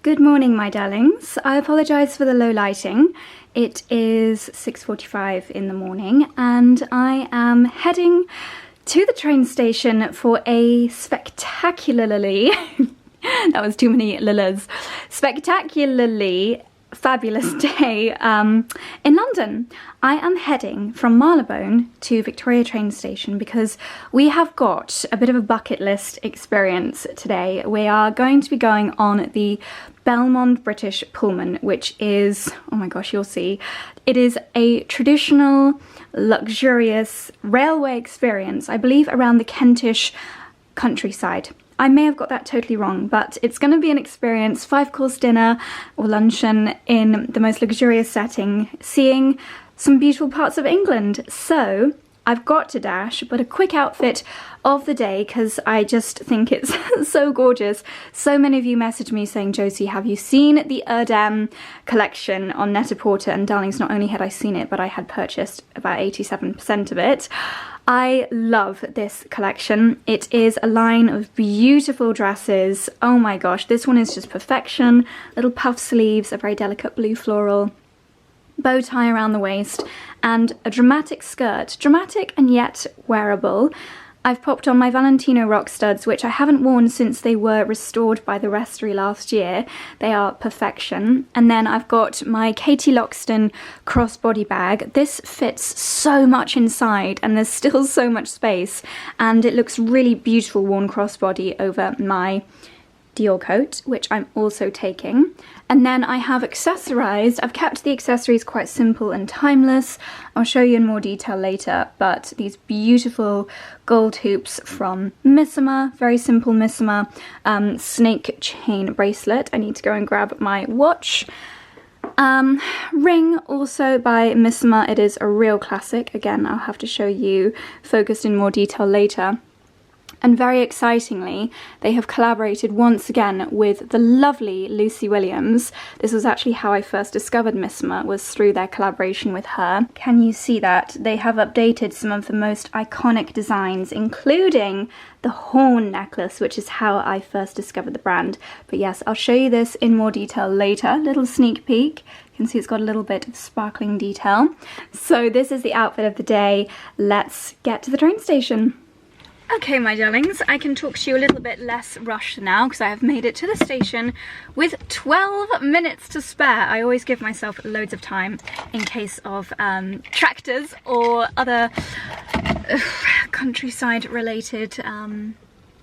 Good morning, my darlings. I apologise for the low lighting. It is 6:45 in the morning and I am heading to the train station for a spectacularly that was too many lillas, spectacularly fabulous day in London. I am heading from Marylebone to Victoria train station because we have got a bit of a bucket list experience today. We are going to be going on the Belmond British Pullman, which is, oh my gosh, you'll see, it is a traditional, luxurious railway experience, I believe around the Kentish countryside. I may have got that totally wrong, but it's going to be an experience, 5-course dinner or luncheon in the most luxurious setting, seeing some beautiful parts of England. So I've got to dash, but a quick outfit of the day because I just think it's so gorgeous. So many of you messaged me saying, Josie, have you seen the Erdem collection on Net-a-Porter? And darlings, not only had I seen it, but I had purchased about 87% of it. I love this collection. It is a line of beautiful dresses. Oh my gosh, this one is just perfection. Little puff sleeves, a very delicate blue floral, bow tie around the waist, and a dramatic skirt. Dramatic and yet wearable. I've popped on my Valentino rock studs, which I haven't worn since they were restored by the Restory last year. They are perfection. And then I've got my Katie Loxton crossbody bag. This fits so much inside and there's still so much space. And it looks really beautiful worn crossbody over my Dior coat, which I'm also taking. And then I have accessorized. I've kept the accessories quite simple and timeless. I'll show you in more detail later, but these beautiful gold hoops from Missoma, very simple Missoma snake chain bracelet. I need to go and grab my watch. Ring also by Missoma. It is a real classic. Again, I'll have to show you focused in more detail later. And very excitingly, they have collaborated once again with the lovely Lucy Williams. This was actually how I first discovered Missoma, was through their collaboration with her. Can you see that? They have updated some of the most iconic designs, including the horn necklace, which is how I first discovered the brand. But yes, I'll show you this in more detail later. Little sneak peek. You can see it's got a little bit of sparkling detail. So this is the outfit of the day. Let's get to the train station. Okay, my darlings, I can talk to you a little bit less rushed now because I have made it to the station with 12 minutes to spare. I always give myself loads of time in case of tractors or other countryside related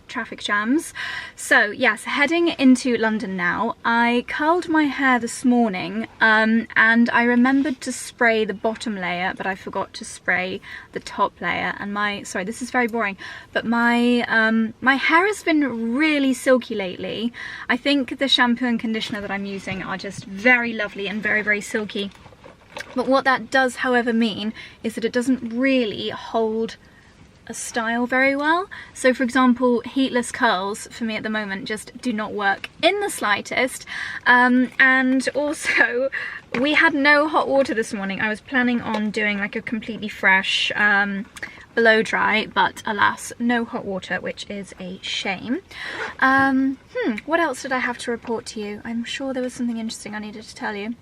traffic jams. So yes, heading into London now. I curled my hair this morning and I remembered to spray the bottom layer, but I forgot to spray the top layer. And sorry, this is very boring, but my my hair has been really silky lately. I think the shampoo and conditioner that I'm using are just very lovely and very, very silky. But what that does, however, mean is that it doesn't really hold a style very well. So for example, heatless curls for me at the moment just do not work in the slightest. And also we had no hot water this morning. I was planning on doing like a completely fresh blow dry, but alas, no hot water, which is a shame. What else did I have to report to you? I'm sure there was something interesting I needed to tell you.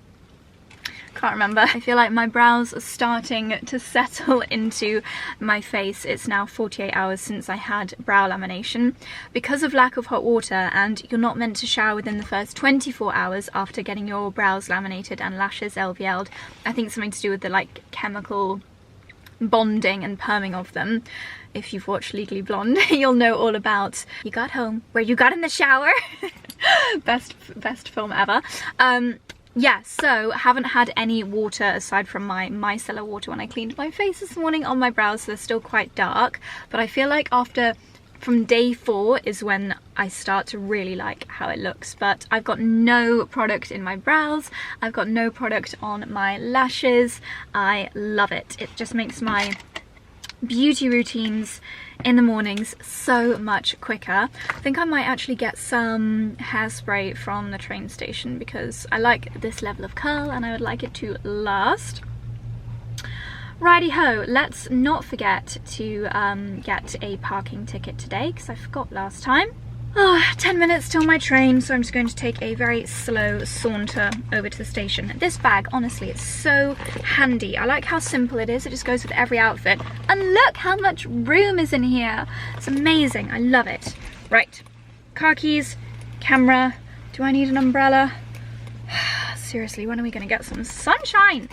Can't remember. I feel like my brows are starting to settle into my face. It's now 48 hours since I had brow lamination because of lack of hot water, and you're not meant to shower within the first 24 hours after getting your brows laminated and lashes LVL'd. I think something to do with the like chemical bonding and perming of them. If you've watched Legally Blonde, you'll know all about You Got Home, Where You Got in the Shower. best film ever. Yeah, so haven't had any water aside from my micellar water when I cleaned my face this morning on my brows, so they're still quite dark. But I feel like from day 4 is when I start to really like how it looks. But I've got no product in my brows, I've got no product on my lashes. I love it. It just makes my beauty routines in the mornings so much quicker. I think I might actually get some hairspray from the train station because I like this level of curl and I would like it to last. Righty ho, let's not forget to get a parking ticket today because I forgot last time. 10 minutes till my train, so I'm just going to take a very slow saunter over to the station. This bag, honestly, it's so handy. I like how simple it is. It just goes with every outfit. And look how much room is in here. It's amazing. I love it. Right, car keys, camera. Do I need an umbrella? Seriously, when are we going to get some sunshine?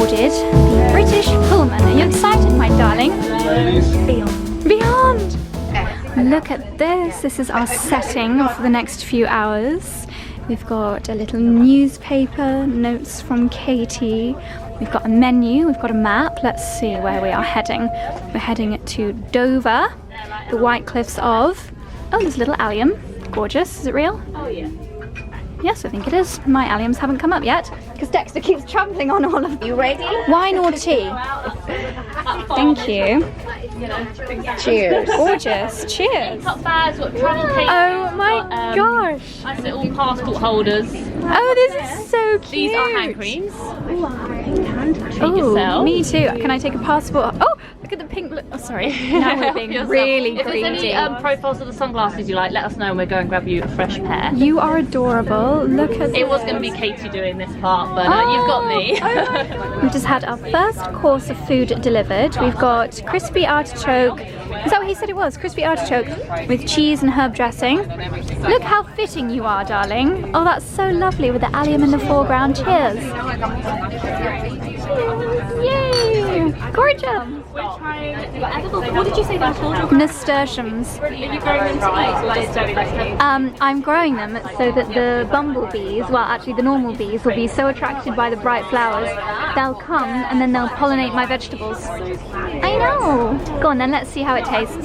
The British Pullman. Are you excited, my darling? Beyond. Beyond! Look at this. This is our setting for the next few hours. We've got a little newspaper, notes from Katie. We've got a menu, we've got a map. Let's see where we are heading. We're heading to Dover, the White Cliffs of... Oh, there's a little allium. Gorgeous. Is it real? Oh, yeah. Yes, I think it is. My alliums haven't come up yet because Dexter keeps trampling on all of them. You ready? Wine or tea? Thank you. Cheers. Gorgeous. Cheers. Top bags, got travel papers. Oh my gosh. I said all passport holders. Oh, this is so cute. These are hand creams. Treat Oh, yourself. me too. Can I take a passport? Oh, look at the pink. Oh, sorry. Now we're being really If there's greedy. any profiles of the sunglasses you like, let us know and we'll go and grab you a fresh pair. You are adorable. Look at It was going to be Katie doing this part, but you've got me. We've just had our first course of food delivered. We've got crispy artichoke. Is that what he said it was? Crispy artichoke with cheese and herb dressing. Look how fitting you are, darling. Oh, that's so lovely with the allium in the foreground. Cheers. Yay! Gorgeous. What did you say they were called? Nasturtiums. Are you growing them to eat or just I'm growing them so that the bumblebees, well actually the normal bees, will be so attracted by the bright flowers, they'll come and then they'll pollinate my vegetables. I know! Go on then, let's see how it tastes. Ew!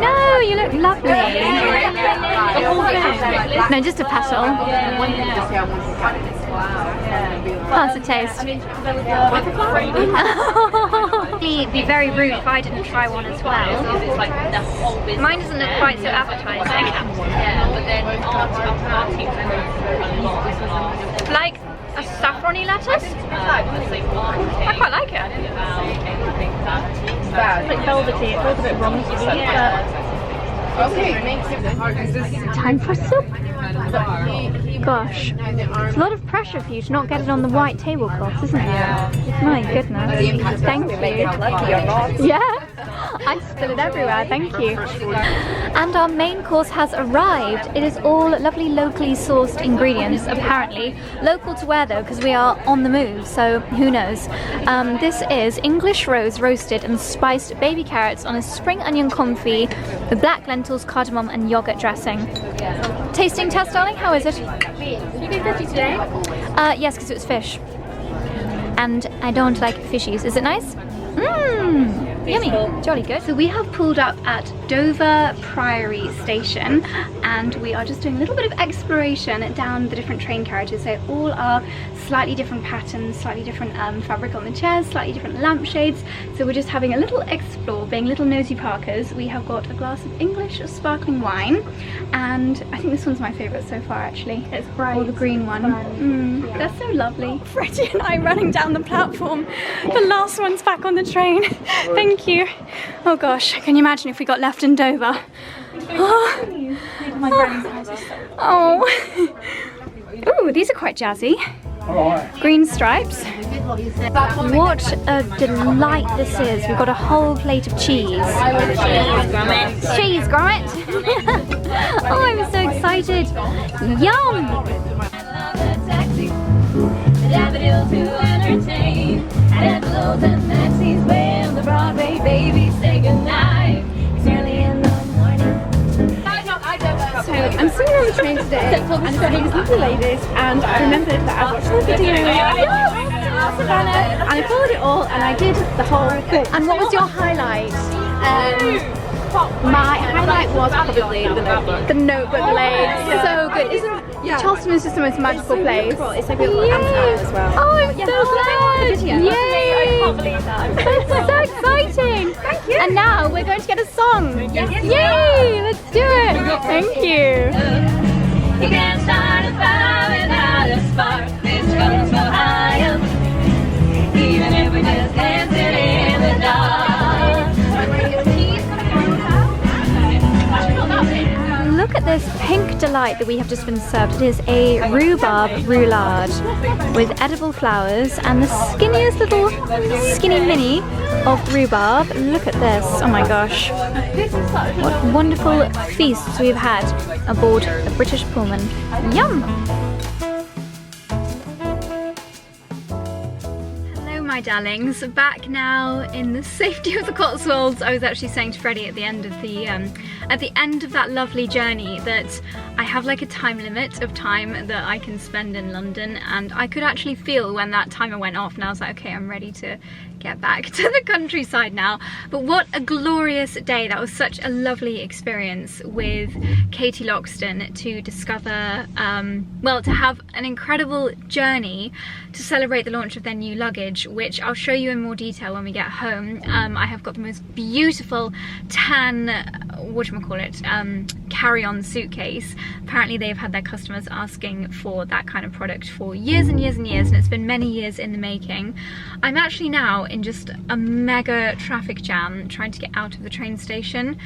No, you look lovely. No, just a petal. How's it taste? It'd be very rude if I didn't try one as well. Mine doesn't look quite so appetizing. Like a saffrony lettuce? I quite like it. It's like velvety, it feels a bit wrong to eat, but... Time for soup. Gosh, it's a lot of pressure for you to not get it on the white tablecloth, isn't it? My goodness. Thank you. Yeah, I spill it everywhere, thank you. And our main course has arrived. It is all lovely locally sourced ingredients, apparently. Local to where though, because we are on the move, so who knows. This is English rose roasted and spiced baby carrots on a spring onion confit with black lentils, cardamom and yogurt dressing. Tasting test, darling, how is it? You did 50 today? Yes, because it was fish. And I don't like fishies. Is it nice? Mmm! Yummy, jolly good. So we have pulled up at Dover Priory Station and we are just doing a little bit of exploration down the different train carriages. They all are slightly different patterns, slightly different fabric on the chairs, slightly different lampshades. So we're just having a little explore, being little nosy parkers. We have got a glass of English sparkling wine and I think this one's my favourite so far actually. It's bright. Or the green one. Yeah. That's so lovely. Freddie and I running down the platform. The last one's back on the train. Thank you. Oh gosh, can you imagine if we got left in Dover? Oh. Ooh, these are quite jazzy. Green stripes. What a delight this is. We've got a whole plate of cheese. Cheese grommet. Oh, I'm so excited. Yum. So I'm sitting on the train today and seeing these lovely ladies and I remembered that I watched their video. Savannah, and I followed it all, and I did the whole thing. And what was your highlight? My highlight was probably the Notebook. The Notebook Lane. So good. Isn't Charleston is just the most magical place. It's so beautiful and fun as well. Oh, I'm so glad! Yay! I can't believe that. That's so exciting! Thank you. And now we're going to get a song. Yay! Let's do it. Thank you. You can't start a fire without a spark. It's coming so high up. Even if we just dancing in the dark. Look at this pink delight that we have just been served. It is a rhubarb roulade with edible flowers and the skinniest little skinny mini of rhubarb. Look at this. Oh my gosh. What wonderful feasts we've had aboard the British Pullman. Yum! My darlings, back now in the safety of the Cotswolds. I was actually saying to Freddie at the end of that lovely journey that I have like a time limit of time that I can spend in London, and I could actually feel when that timer went off, and I was like, okay, I'm ready to get back to the countryside now. But what a glorious day. That was such a lovely experience with Katie Loxton to discover, well, to have an incredible journey to celebrate the launch of their new luggage, which I'll show you in more detail when we get home. I have got the most beautiful tan, whatchamacallit, carry-on suitcase. Apparently they've had their customers asking for that kind of product for years and years and years, and it's been many years in the making. I'm actually now in just a mega traffic jam trying to get out of the train station.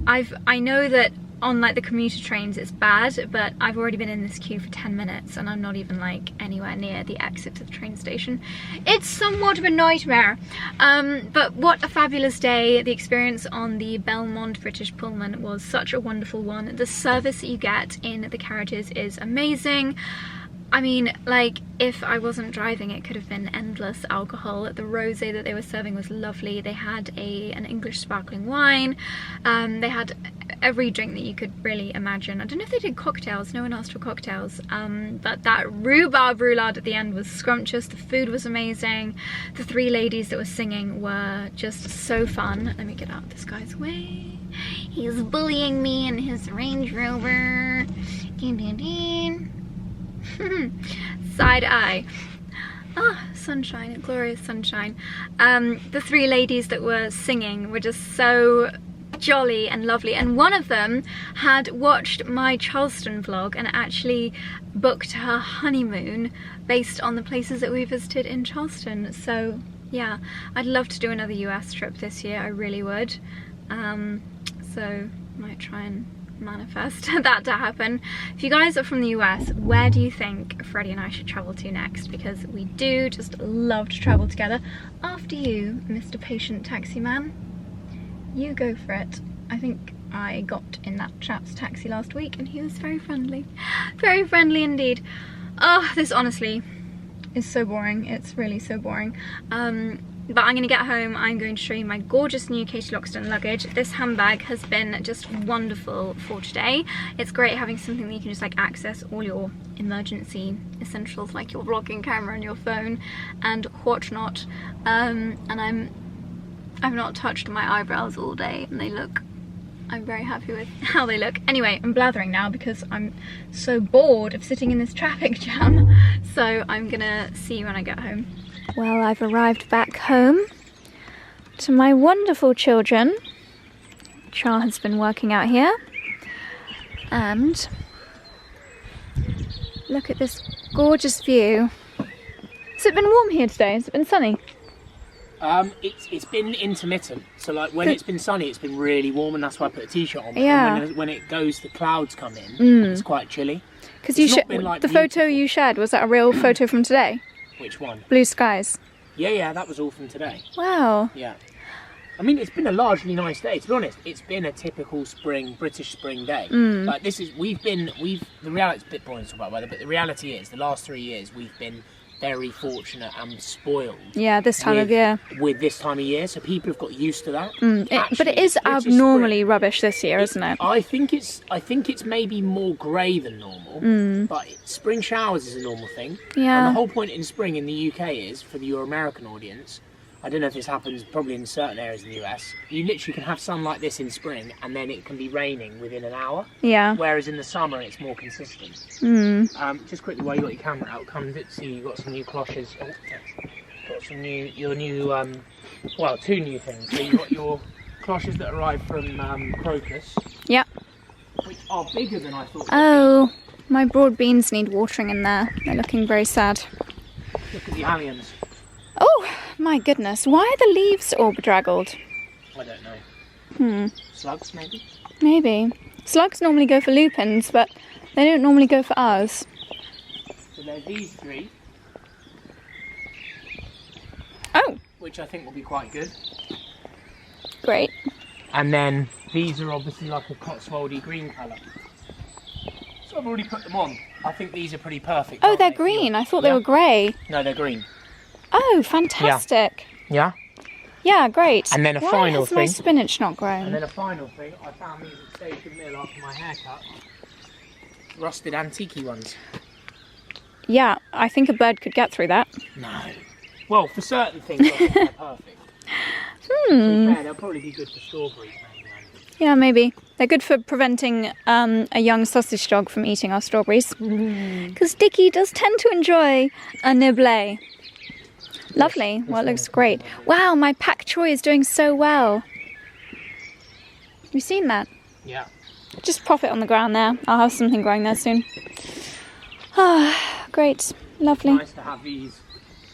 I know that on like the commuter trains it's bad, but I've already been in this queue for 10 minutes and I'm not even like anywhere near the exit of the train station. It's somewhat of a nightmare. But what a fabulous day. The experience on the Belmond British Pullman was such a wonderful one. The service that you get in the carriages is amazing. I mean, like, if I wasn't driving, it could have been endless alcohol. The rosé that they were serving was lovely. They had an English sparkling wine. They had every drink that you could really imagine. I don't know if they did cocktails. No one asked for cocktails. But that rhubarb roulade at the end was scrumptious. The food was amazing. The three ladies that were singing were just so fun. Let me get out of this guy's way. He's bullying me in his Range Rover. Ding, ding, ding. Side eye. Ah, sunshine, glorious sunshine. The three ladies that were singing were just so jolly and lovely, and one of them had watched my Charleston vlog and actually booked her honeymoon based on the places that we visited in Charleston. So yeah, I'd love to do another US trip this year, I really would. So might try and manifest that to happen. If you guys are from the US, where do you think Freddie and I should travel to next? Because we do just love to travel together. After you, Mr. Patient Taxi Man, you go for it. I think I got in that chap's taxi last week and he was very friendly indeed. Oh, this honestly is so boring. It's really so boring. But I'm going to get home, I'm going to show you my gorgeous new Katie Loxton luggage. This handbag has been just wonderful for today. It's great having something that you can just like access all your emergency essentials like your vlogging camera and your phone and whatnot. And I've not touched my eyebrows all day and I'm very happy with how they look. Anyway, I'm blathering now because I'm so bored of sitting in this traffic jam. So I'm gonna see you when I get home. Well, I've arrived back home to my wonderful children. Char has been working out here. And look at this gorgeous view. Has it been warm here today? Has it been sunny? It's been intermittent. So like when it's been sunny, it's been really warm, and that's why I put a t-shirt on. Yeah. And when it goes, the clouds come in. It's quite chilly. Because you the photo you shared, was that a real photo from today? Which one? Blue skies. Yeah, that was all from today. Wow. Yeah. I mean, it's been a largely nice day. To be honest, it's been a typical British spring day. Like the reality's a bit boring to talk about weather, but the reality is, the last 3 years we've been very fortunate and spoiled. Yeah, this time of year. With this time of year, so people have got used to that. But it is abnormally rubbish this year, isn't it? I think it's maybe more grey than normal, but spring showers is a normal thing. Yeah. And the whole point in spring in the UK is, for your American audience, I don't know if this happens probably in certain areas in the US, you literally can have sun like this in spring and then it can be raining within an hour. Yeah. Whereas in the summer it's more consistent. Just quickly, while you got your camera out, come to see you got some new cloches. Oh, got some two new things. So you got your cloches that arrived from Crocus. Yep. Which are bigger than I thought. Oh, my broad beans need watering in there. They're looking very sad. Look at the alliums. Oh, my goodness. Why are the leaves all bedraggled? I don't know. Slugs, maybe? Maybe. Slugs normally go for lupins, but they don't normally go for ours. So there's these three. Oh. Which I think will be quite good. Great. And then these are obviously like a Cotswoldy green colour. So I've already put them on. I think these are pretty perfect. Oh, they're green. I thought they were grey. No, they're green. Oh, fantastic. Yeah? Yeah, great. And then Why final has thing. my spinach not grown? And then a final thing. I found these at Station Mill after my haircut. Rusted antique ones. Yeah, I think a bird could get through that. No. Well, for certain things, I think they're perfect. To be fair, they'll probably be good for strawberries. Yeah, maybe. They're good for preventing a young sausage dog from eating our strawberries. Because Dickie does tend to enjoy a nibble. Lovely. Well, it looks great. Wow, my pak choy is doing so well. Have you seen that? Yeah. Just pop it on the ground there. I'll have something growing there soon. Ah, great. Lovely. Nice to have these.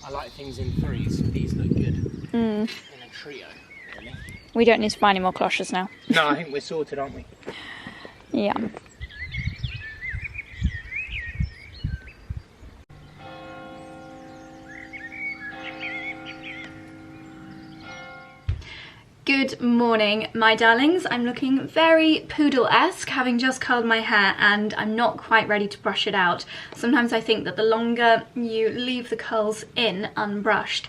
I like things in threes. These look good. In a trio, really. We don't need to buy any more cloches now. No, I think we're sorted, aren't we? Yeah. Good morning, my darlings. I'm looking very poodle-esque, having just curled my hair, and I'm not quite ready to brush it out. Sometimes I think that the longer you leave the curls in unbrushed,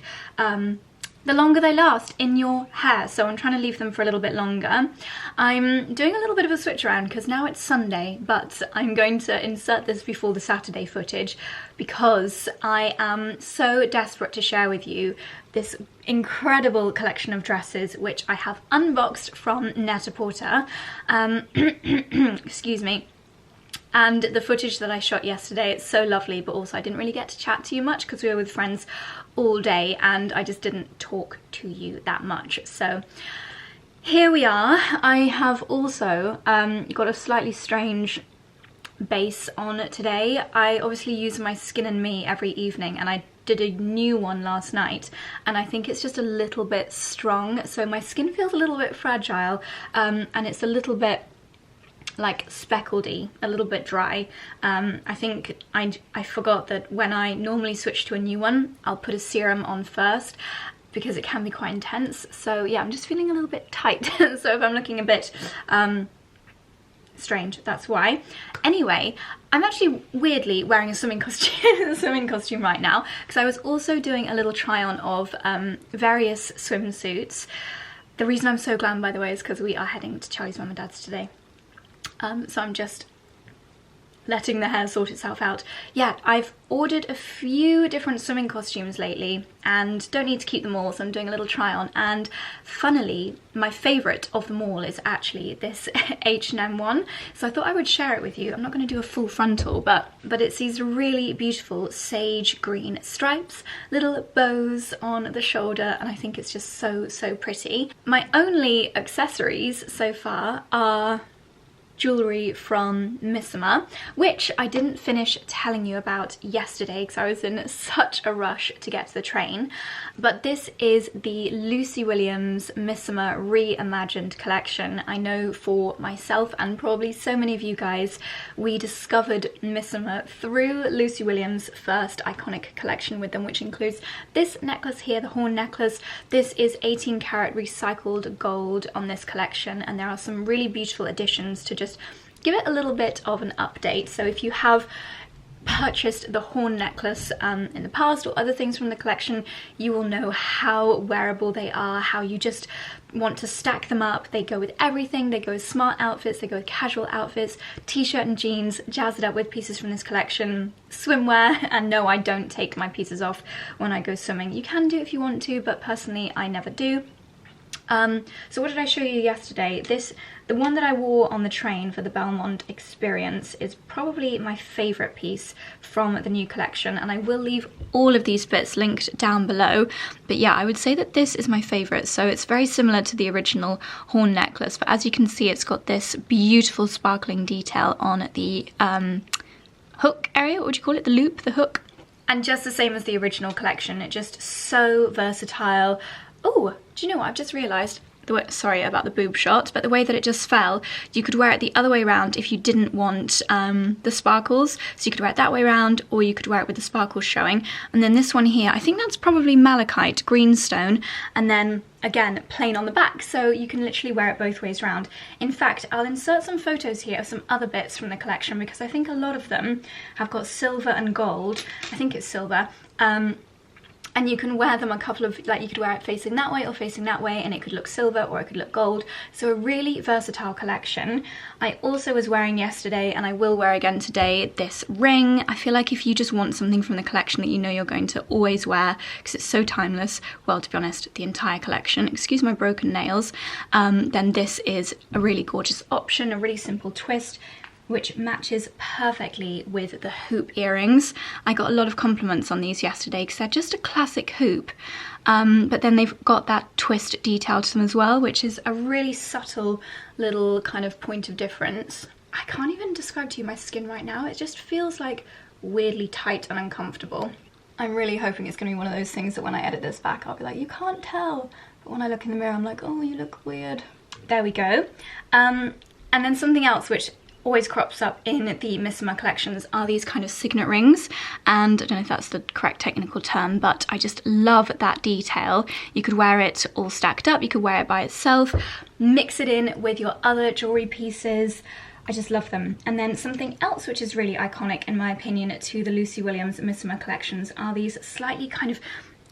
the longer they last in your hair, so I'm trying to leave them for a little bit longer. I'm doing a little bit of a switch around because now it's Sunday, but I'm going to insert this before the Saturday footage because I am so desperate to share with you this incredible collection of dresses which I have unboxed from Net-a-Porter. Excuse me. And the footage that I shot yesterday, it's so lovely, but also I didn't really get to chat to you much because we were with friends all day and I just didn't talk to you that much. So here we are. I have also got a slightly strange base on today. I obviously use my Skin and Me every evening, and I did a new one last night, and I think it's just a little bit strong, so my skin feels a little bit fragile, and it's a little bit like speckledy, a little bit dry. I think I forgot that when I normally switch to a new one, I'll put a serum on first because it can be quite intense. So yeah, I'm just feeling a little bit tight. So if I'm looking a bit strange, that's why. Anyway, I'm actually weirdly wearing a swimming costume right now because I was also doing a little try on of various swimsuits. The reason I'm so glam, by the way, is because we are heading to Charlie's mum and dad's today. So I'm just letting the hair sort itself out. Yeah, I've ordered a few different swimming costumes lately and don't need to keep them all, so I'm doing a little try on. And funnily, my favourite of them all is actually this H&M one. So I thought I would share it with you. I'm not going to do a full frontal, but it's these really beautiful sage green stripes, little bows on the shoulder, and I think it's just so, so pretty. My only accessories so far are jewellery from Missoma, which I didn't finish telling you about yesterday because I was in such a rush to get to the train. But this is the Lucy Williams Missoma Reimagined collection. I know for myself and probably so many of you guys, we discovered Missoma through Lucy Williams' first iconic collection with them, which includes this necklace here, the horn necklace. This is 18 karat recycled gold on this collection, and there are some really beautiful additions to just give it a little bit of an update. So if you have purchased the horn necklace in the past or other things from the collection, you will know how wearable they are, how you just want to stack them up. They go with everything. They go with smart outfits, they go with casual outfits, t-shirt and jeans, jazz it up with pieces from this collection, swimwear, and no, I don't take my pieces off when I go swimming. You can do if you want to, but personally I never do. So what did I show you yesterday? The one that I wore on the train for the Belmond experience is probably my favourite piece from the new collection, and I will leave all of these bits linked down below. But yeah, I would say that this is my favourite. So it's very similar to the original horn necklace, but as you can see, it's got this beautiful sparkling detail on the hook area. What would you call it? The loop, the hook. And just the same as the original collection, it's just so versatile. Oh, do you know what? I've just realised, sorry about the boob shot, but the way that it just fell, you could wear it the other way around if you didn't want the sparkles. So you could wear it that way around, or you could wear it with the sparkles showing. And then this one here, I think that's probably malachite, greenstone, and then again, plain on the back. So you can literally wear it both ways around. In fact, I'll insert some photos here of some other bits from the collection, because I think a lot of them have got silver and gold. I think it's silver. And you can wear them a couple of, like, you could wear it facing that way or facing that way, and it could look silver or it could look gold. So a really versatile collection. I also was wearing yesterday, and I will wear again today, this ring. I feel like if you just want something from the collection that you know you're going to always wear, because it's so timeless, well, to be honest, the entire collection, excuse my broken nails, then this is a really gorgeous option, a really simple twist, which matches perfectly with the hoop earrings. I got a lot of compliments on these yesterday because they're just a classic hoop, but then they've got that twist detail to them as well, which is a really subtle little kind of point of difference. I can't even describe to you my skin right now. It just feels like weirdly tight and uncomfortable. I'm really hoping it's gonna be one of those things that when I edit this back, I'll be like, you can't tell. But when I look in the mirror, I'm like, oh, you look weird. There we go. And then something else which always crops up in the Missoma collections are these kind of signet rings, and I don't know if that's the correct technical term, but I just love that detail. You could wear it all stacked up, you could wear it by itself, mix it in with your other jewellery pieces. I just love them. And then something else which is really iconic in my opinion to the Lucy Williams Missoma collections are these slightly kind of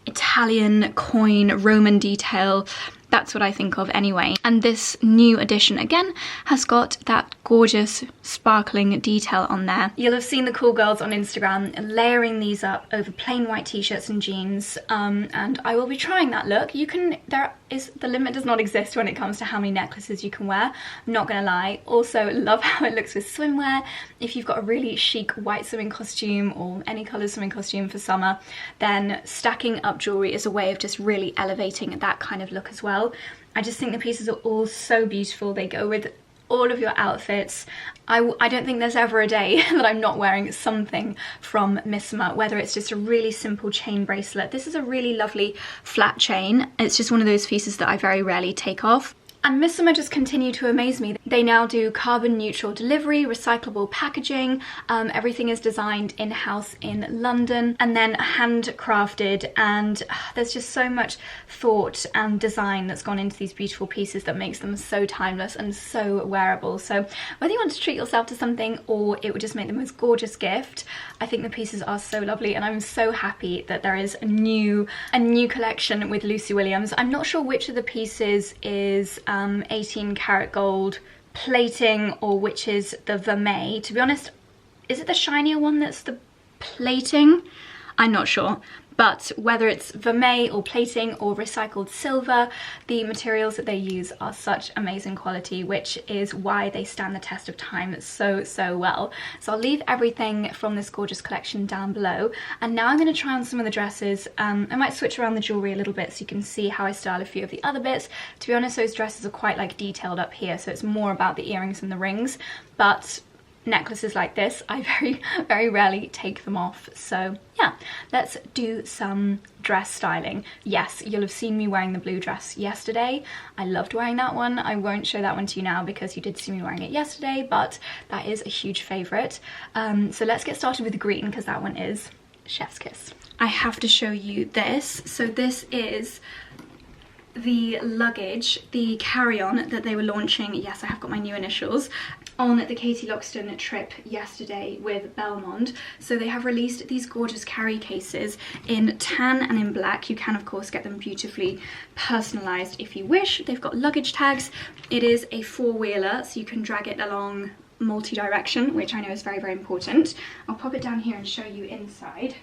Italian coin Roman detail. That's what I think of anyway. And this new edition again has got that gorgeous sparkling detail on there. You'll have seen the cool girls on Instagram layering these up over plain white t-shirts and jeans, and I will be trying that look. You can, the limit does not exist when it comes to how many necklaces you can wear, I'm not gonna lie. Also love how it looks with swimwear. If you've got a really chic white swimming costume or any colour swimming costume for summer, then stacking up jewellery is a way of just really elevating that kind of look as well. I just think the pieces are all so beautiful. They go with all of your outfits. I don't think there's ever a day that I'm not wearing something from Missoma, whether it's just a really simple chain bracelet. This is a really lovely flat chain. It's just one of those pieces that I very rarely take off. And Missoma just continue to amaze me. They now do carbon neutral delivery, recyclable packaging, everything is designed in-house in London and then handcrafted, and there's just so much thought and design that's gone into these beautiful pieces that makes them so timeless and so wearable. So whether you want to treat yourself to something or it would just make the most gorgeous gift, I think the pieces are so lovely, and I'm so happy that there is a new collection with Lucy Williams. I'm not sure which of the pieces is 18 karat gold plating or which is the vermeil. To be honest, is it the shinier one that's the plating? I'm not sure. But whether it's vermeil or plating or recycled silver, the materials that they use are such amazing quality, which is why they stand the test of time so well. So I'll leave everything from this gorgeous collection down below. And now I'm going to try on some of the dresses. I might switch around the jewellery a little bit so you can see how I style a few of the other bits. To be honest, those dresses are quite like detailed up here, so it's more about the earrings and the rings. But necklaces like this, I very rarely take them off. So yeah, let's do some dress styling. Yes, you'll have seen me wearing the blue dress yesterday. I loved wearing that one. I won't show that one to you now because you did see me wearing it yesterday, but that is a huge favourite. So let's get started with the green, because that one is chef's kiss. I have to show you this. So this is the luggage, the carry-on that they were launching, yes, I have got my new initials, on the Katie Loxton trip yesterday with Belmond. So they have released these gorgeous carry cases in tan and in black. You can of course get them beautifully personalized if you wish. They've got luggage tags. It is a 4-wheeler, so you can drag it along multi-direction, which I know is very, very important. I'll pop it down here and show you inside.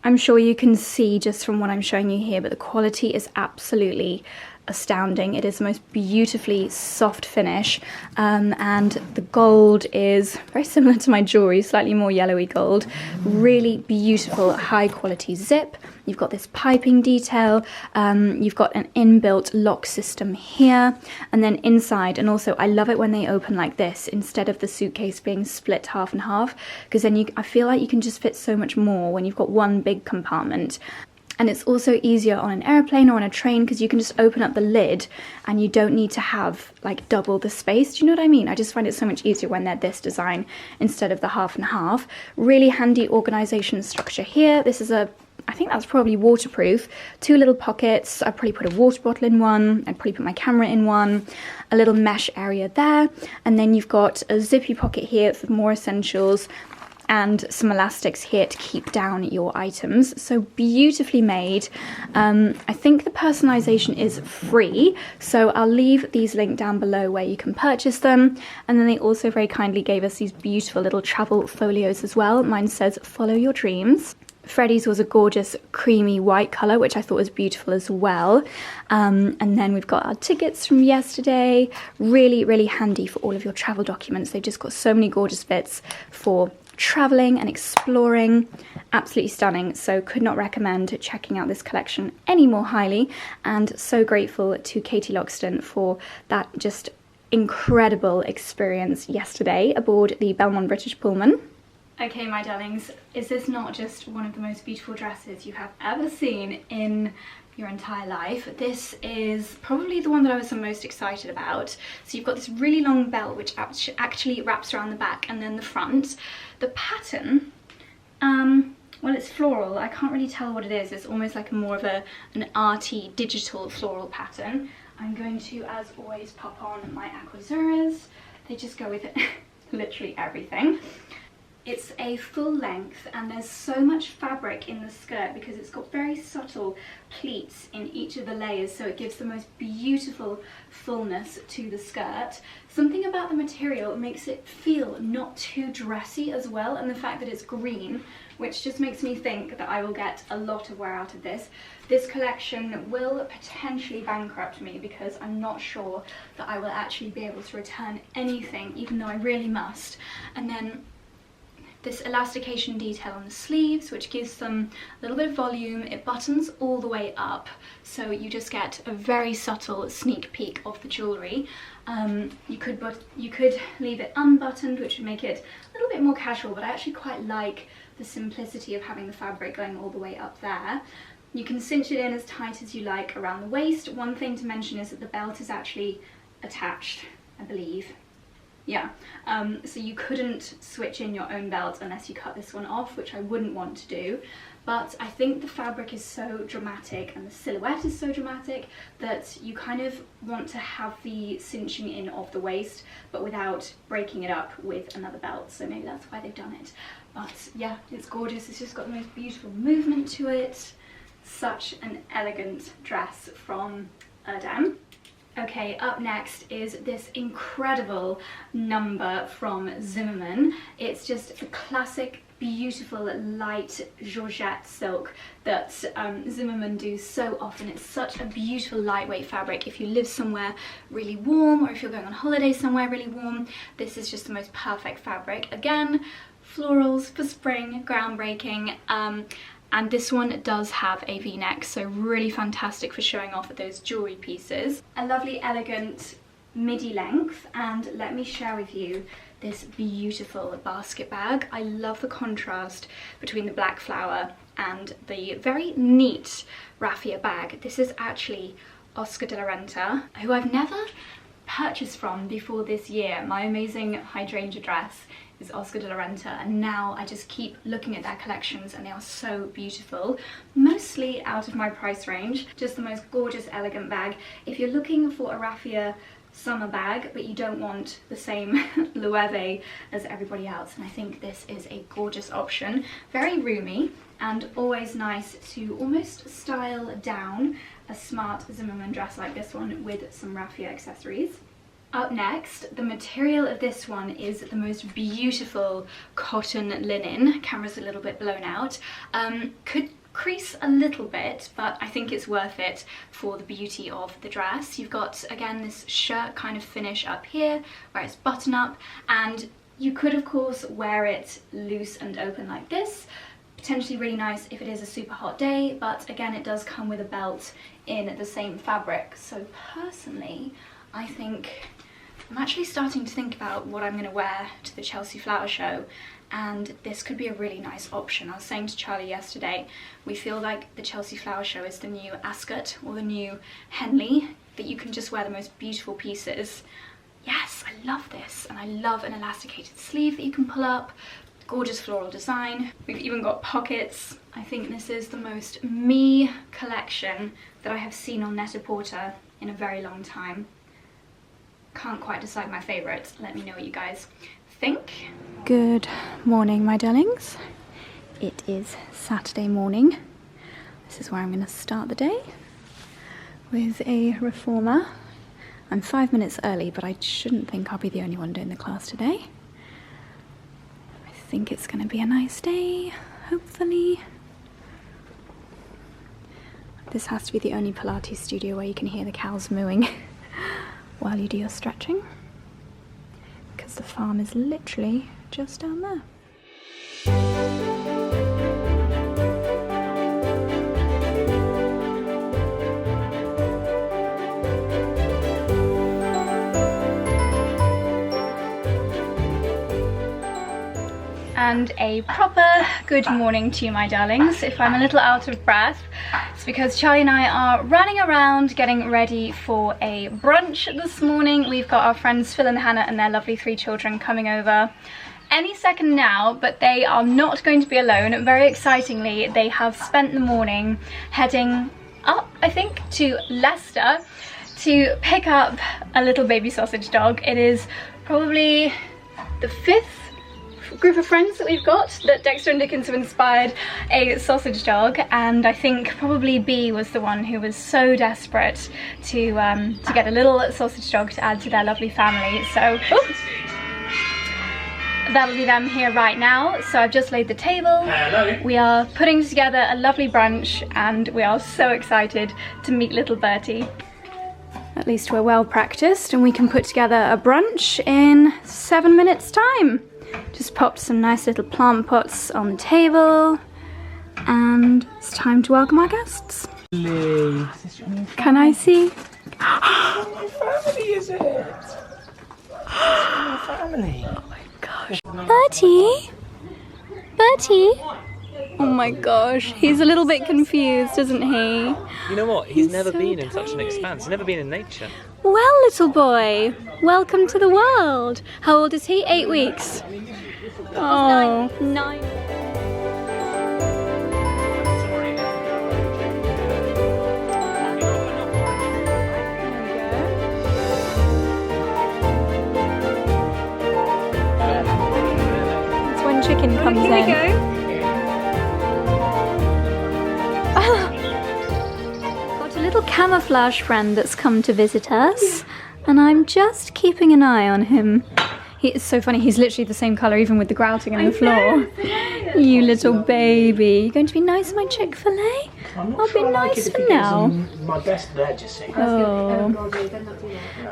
I'm sure you can see just from what I'm showing you here, but the quality is absolutely astounding. It is the most beautifully soft finish, and the gold is very similar to my jewellery, slightly more yellowy gold. Really beautiful high quality zip. You've got this piping detail, you've got an inbuilt lock system here, and then inside, and also I love it when they open like this instead of the suitcase being split half and half, because then I feel like you can just fit so much more when you've got one big compartment. And it's also easier on an airplane or on a train because you can just open up the lid and you don't need to have like double the space. Do you know what I mean? I just find it so much easier when they're this design instead of the half and half. Really handy organization structure here. This is I think that's probably waterproof. 2 little pockets. I'd probably put a water bottle in one. I'd probably put my camera in one. A little mesh area there. And then you've got a zippy pocket here for more essentials, and some elastics here to keep down your items. So beautifully made. I think the personalization is free, so I'll leave these linked down below where you can purchase them. And then they also very kindly gave us these beautiful little travel folios as well. Mine says follow your dreams. Freddie's was a gorgeous creamy white colour, which I thought was beautiful as well. And then we've got our tickets from yesterday. Really, really handy for all of your travel documents. They've just got so many gorgeous bits for traveling and exploring. Absolutely stunning. So could not recommend checking out this collection any more highly, and so grateful to Katie Loxton for that just incredible experience yesterday aboard the Belmond British Pullman. Okay, my darlings, is this not just one of the most beautiful dresses you have ever seen in your entire life? This is probably the one that I was the most excited about. So you've got this really long belt which actually wraps around the back and then the front. The pattern, well, it's floral. I can't really tell what it is. It's almost like more of an arty digital floral pattern. I'm going to, as always, pop on my Aquazuras. They just go with it, literally everything. It's a full length and there's so much fabric in the skirt because it's got very subtle pleats in each of the layers, so it gives the most beautiful fullness to the skirt. Something about the material makes it feel not too dressy as well, and the fact that it's green, which just makes me think that I will get a lot of wear out of this. This collection will potentially bankrupt me because I'm not sure that I will actually be able to return anything, even though I really must. And then this elastication detail on the sleeves, which gives them a little bit of volume. It buttons all the way up, so you just get a very subtle sneak peek of the jewellery. You could leave it unbuttoned, which would make it a little bit more casual, but I actually quite like the simplicity of having the fabric going all the way up there. You can cinch it in as tight as you like around the waist. One thing to mention is that the belt is actually attached, I believe. Yeah, so you couldn't switch in your own belt unless you cut this one off, which I wouldn't want to do. But I think the fabric is so dramatic and the silhouette is so dramatic that you kind of want to have the cinching in of the waist, but without breaking it up with another belt. So maybe that's why they've done it. But yeah, it's gorgeous. It's just got the most beautiful movement to it. Such an elegant dress from Erdem. Okay, up next is this incredible number from Zimmermann. It's just a classic, beautiful, light Georgette silk that Zimmermann do so often. It's such a beautiful, lightweight fabric. If you live somewhere really warm, or if you're going on holiday somewhere really warm, this is just the most perfect fabric. Again, florals for spring, groundbreaking. And this one does have a V-neck, so really fantastic for showing off those jewellery pieces. A lovely, elegant midi length, and let me share with you this beautiful basket bag. I love the contrast between the black flower and the very neat raffia bag. This is actually Oscar de la Renta, who I've never purchased from before this year. My amazing hydrangea dress is Oscar de la Renta, and now I just keep looking at their collections and they are so beautiful. Mostly out of my price range, just the most gorgeous, elegant bag. If you're looking for a raffia summer bag but you don't want the same Loewe as everybody else, and I think this is a gorgeous option. Very roomy and always nice to almost style down a smart Zimmermann dress like this one with some raffia accessories. Up next, the material of this one is the most beautiful cotton linen. Camera's a little bit blown out. Could crease a little bit, but I think it's worth it for the beauty of the dress. You've got, again, this shirt kind of finish up here where it's button up, and you could of course wear it loose and open like this. Potentially really nice if it is a super hot day, but again, it does come with a belt in the same fabric. So personally, I think I'm actually starting to think about what I'm going to wear to the Chelsea Flower Show, and this could be a really nice option. I was saying to Charlie yesterday, we feel like the Chelsea Flower Show is the new Ascot or the new Henley, that you can just wear the most beautiful pieces. Yes, I love this, and I love an elasticated sleeve that you can pull up. Gorgeous floral design. We've even got pockets. I think this is the most me collection that I have seen on Net-a-Porter in a very long time. Can't quite decide my favourites. Let me know what you guys think. Good morning, my darlings. It is Saturday morning. This is where I'm going to start the day with a reformer. I'm 5 minutes early, but I shouldn't think I'll be the only one doing the class today. I think it's going to be a nice day, hopefully. This has to be the only Pilates studio where you can hear the cows mooing while you do your stretching, because the farm is literally just down there. And a proper good morning to you, my darlings. If I'm a little out of breath, it's because Charlie and I are running around getting ready for a brunch this morning. We've got our friends Phil and Hannah and their lovely 3 children coming over any second now, but they are not going to be alone. Very excitingly, they have spent the morning heading up, I think, to Leicester to pick up a little baby sausage dog. It is probably the 5th group of friends that we've got that Dexter and Dickens have inspired a sausage dog, and I think probably B was the one who was so desperate to get a little sausage dog to add to their lovely family. So that'll be them here right now. So I've just laid the table. Hello. We are putting together a lovely brunch and we are so excited to meet little Bertie. At least we're well practiced and we can put together a brunch in 7 minutes time. Just popped some nice little plant pots on the table and it's time to welcome our guests. Can I see? My family, is it? My family. Oh my gosh. Bertie? Bertie? Oh my gosh, he's a little bit confused, isn't he? You know what? He's never been in such an expanse. He's never been in nature. Well, little boy, welcome to the world. How old is he? 8 weeks. Oh, 9. That's when chicken comes in. Here we go. Got a little camouflage friend that's come to visit us, and I'm just keeping an eye on him. It's so funny, he's literally the same colour even with the grouting on the floor. You little baby. You going to be nice in my Chick-fil-A? I'll be nice for now. My best veg, you see. Oh.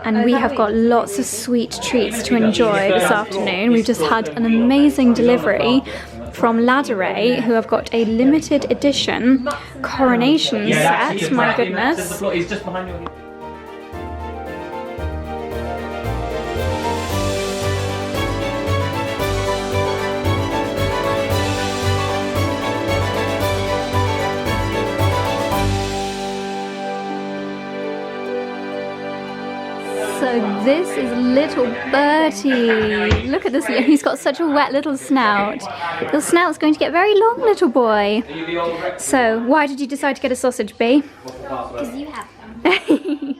And we have got lots of sweet treats to enjoy this afternoon. We've just had an amazing delivery from Ladderay, who have got a limited edition coronation set. My goodness. So this is little Bertie. Look at this, he's got such a wet little snout. Your snout's going to get very long, little boy. So why did you decide to get a sausage, Bee? Because you have them.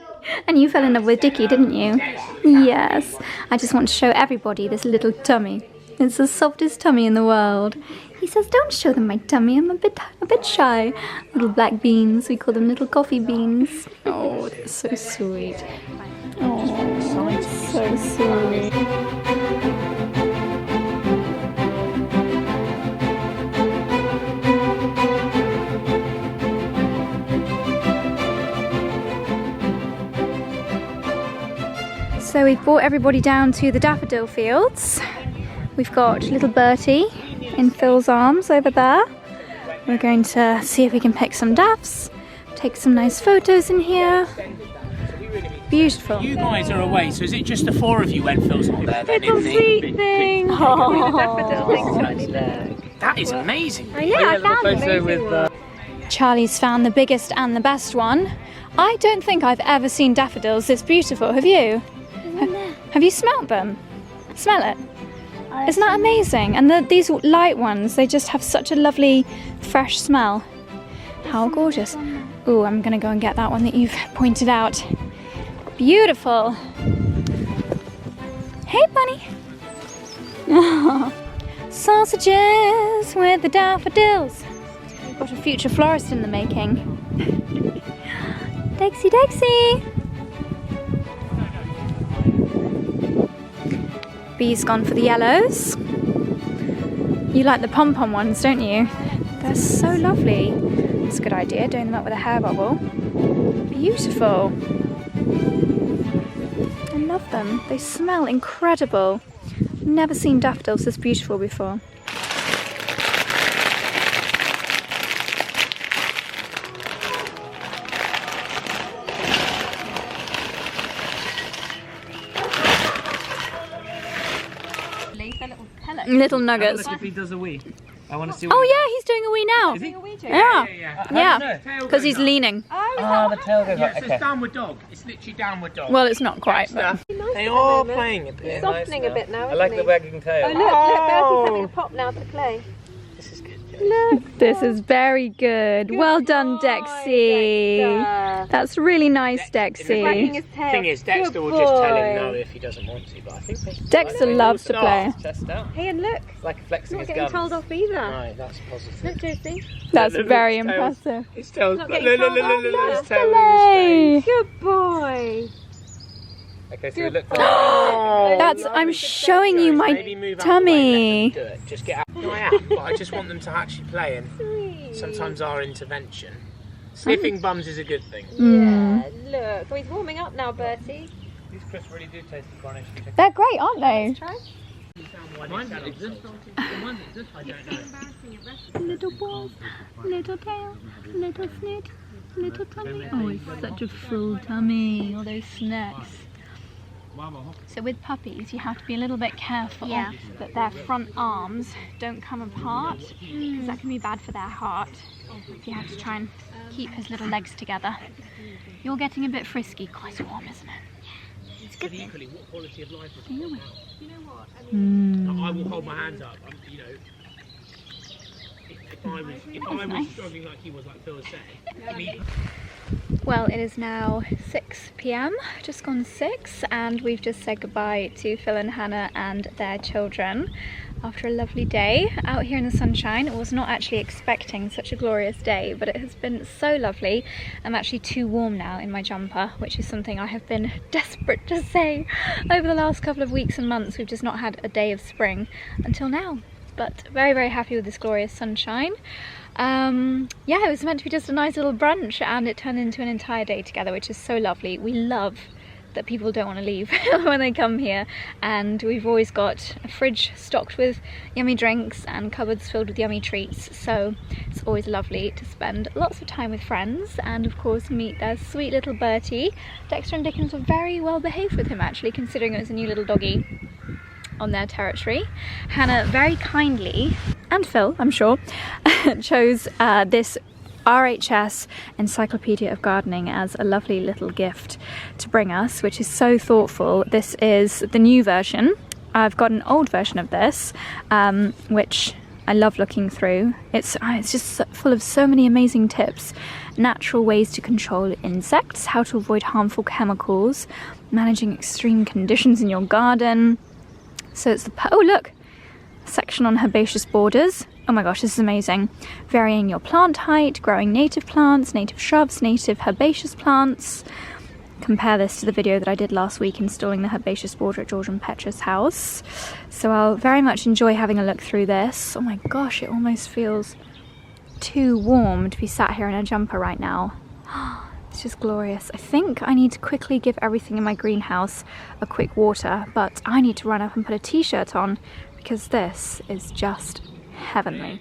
And you fell in love with Dickie, didn't you? Yes. I just want to show everybody this little tummy. It's the softest tummy in the world. He says, don't show them my tummy, I'm a bit shy. Little black beans, we call them little coffee beans. Oh, they're so sweet. Oh, so sweet. So we've brought everybody down to the daffodil fields. We've got little Bertie in Phil's arms over there. We're going to see if we can pick some daffs, take some nice photos in here. Beautiful. You guys are away, so is it just the 4 of you when Phil's not there? Then, Little sweet thing. That is amazing. I know, I found it. Charlie's found the biggest and the best one. I don't think I've ever seen daffodils this beautiful, have you? Have you smelt them? Smell it. Isn't that amazing? And these light ones, they just have such a lovely, fresh smell. How gorgeous. Ooh, I'm gonna go and get that one that you've pointed out. Beautiful. Hey, bunny. Sausages with the daffodils. We've got a future florist in the making. Dexy, Dexy. Bee's gone for the yellows. You like the pom-pom ones, don't you? They're so lovely. It's a good idea, doing them up with a hair bubble. Beautiful. I love them. They smell incredible. Never seen daffodils this beautiful before. Little nuggets. Look if he does a wee. I want to see. Oh yeah, he's doing a wee now. Is he? Yeah, because he's leaning. Oh, the tail goes Yeah, up. so it's downward dog. It's literally downward dog. Well, it's not quite. But... They are playing a bit. Softening a bit now, I like isn't the he? wagging tail. Oh look, Bertie's having a pop now at the clay. This is good. Look. This is very good. Well done, Dexy. Dexter. That's really nice, Wagging Dexy. his tail. Thing is, Dexter Good will just tell him boy. no if he doesn't want to, but I think they... Dexter loves to play. Chest out. Hey, and look, It's like flexing not his getting gums. told off either. No, that's positive. Look, Josie. That's Look, very his tail's- impressive. His tail's... Not Look, getting look, told look, off, look, look, look. his tail in his face. Good boy. Okay, so we look for That's. I'm showing you Maybe my move out the way and let tummy. them do it. Just get out. No, I am, but I just want them to actually play, and Sweet. sometimes our intervention. Sniffing bums is a good thing. Yeah, look. Oh, he's warming up now, Bertie. These crisps really do taste the Cornish. They're great, aren't they? Try. Little balls, little tail, little snoot, little tummy. Oh, it's such a full tummy. All those snacks. So with puppies, you have to be a little bit careful that their front arms don't come apart, because that can be bad for their heart. So you have to try and keep his little legs together. You're getting a bit frisky. Quite warm, isn't it? It's good. Equally, what quality of life is You it? You know what? I mean, I will hold my hands up. You know, if I was struggling like he was, like Phil was saying, me Well, it is now 6 p.m, just gone 6, and we've just said goodbye to Phil and Hannah and their children after a lovely day out here in the sunshine. I was not actually expecting such a glorious day, but it has been so lovely. I'm actually too warm now in my jumper, which is something I have been desperate to say over the last couple of weeks and months. We've just not had a day of spring until now, but very, very happy with this glorious sunshine. Yeah, it was meant to be just a nice little brunch, and it turned into an entire day together, which is so lovely. We love that people don't want to leave when they come here, and we've always got a fridge stocked with yummy drinks and cupboards filled with yummy treats, so it's always lovely to spend lots of time with friends and of course meet their sweet little Bertie. Dexter and Dickens were very well behaved with him, actually, considering it was a new little doggy on their territory. Hannah very kindly, and Phil, I'm sure, chose this RHS Encyclopedia of Gardening as a lovely little gift to bring us, which is so thoughtful. This is the new version. I've got an old version of this, which I love looking through. It's just full of so many amazing tips. Natural ways to control insects, how to avoid harmful chemicals, managing extreme conditions in your garden. So it's the, oh look, section on herbaceous borders. Oh my gosh, this is amazing. Varying your plant height, growing native plants, native shrubs, native herbaceous plants. Compare this to the video that I did last week installing the herbaceous border at George and Petra's house. So I'll very much enjoy having a look through this. Oh my gosh, it almost feels too warm to be sat here in a jumper right now. It's just glorious. I think I need to quickly give everything in my greenhouse a quick water, but I need to run up and put a t-shirt on because this is just heavenly.